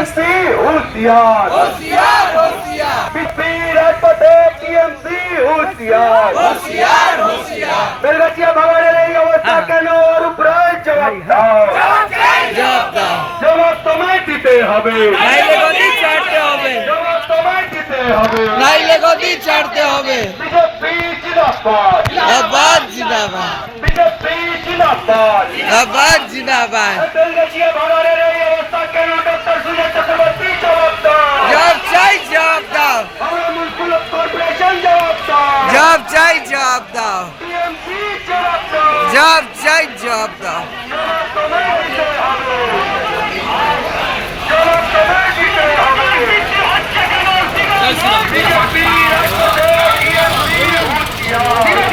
TMC হুঁশিয়ার होशियार होशियार বিজেপি রাজপথে টিএমসি হুঁশিয়ার होशियार होशियार বেলগাছিয়া ভাঙড়ের এই অবস্থা কেন অরূপ রায় জবাব দাও जवाब दाओ জবাব তোমায় দিতে হবে नाइले गদি ছাড়তে হবে জবাব তোমায় দিতে হবে নাইলে গদি ছাড়তে হবে বিজেপি জিন্দাবাদ আবাদ জিন্দাবাদ বিজেপি জিন্দাবাদ আবাদ জিন্দাবাদ বেলগাছিয়া ভাঙড়ের এই অবস্থা কেন ডক্টর সুজয় চক্রবর্তী জবাব দাও জবাব চাই জবাব দাও হাওড়া মিউনিসিপাল কর্পোরেশন জবাব দাও জবাব চাই জবাব দাও টিএমসি জবাব দাও জবাব চাই জবাব দাও জবাব তোমায় দিতে হবে জবাব তোমায় দিতে হবে বিজেপি রাজপথে টিএমসি হুঁশিয়ার